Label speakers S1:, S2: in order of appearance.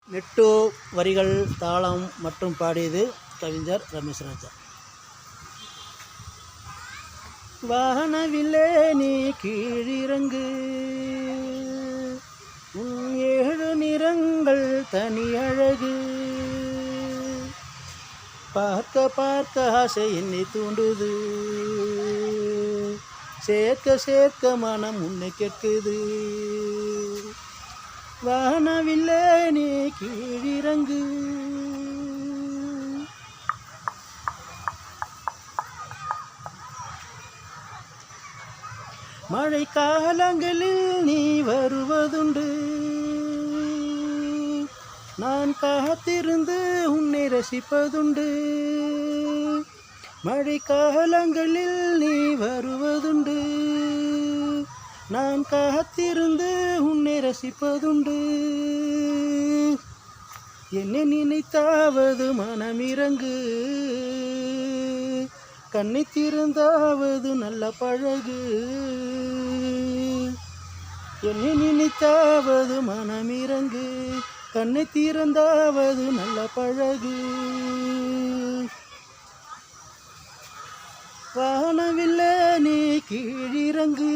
S1: மெட்டு வரிகள் தாளம் மற்றும் பாடியது கவிஞர் ரமேஷ் ராஜா. வானவில்லே நீ கீழிறங்கு, உன் 7 நிறங்கள் தனி அழகு, பார்க்க பார்க்க ஆசை என்னை தூண்டுது, சேர்க்க சேர்க்க மனம் உன்னை கேட்குது. வானவில்லே நீ கீழிறங்கு. மழை காலங்களில் நீ வருவதுண்டு, நான் காத்திருந்து உன்னை ரசிப்பதுண்டு. மழை காலங்களில் நீ வருவதுண்டு, நான் காத்திருந்து உன்னை ரசிப்பதுண்டு. என்னை நினைத்தாவது மனமிறங்கு, கண்ணை திறந்தாவது நல்ல பழகு. என்னை நினைத்தாவது மனமிறங்கு, கண்ணை திறந்தாவது நல்ல பழகு. வானவில்லை நீ கீழிறங்கு.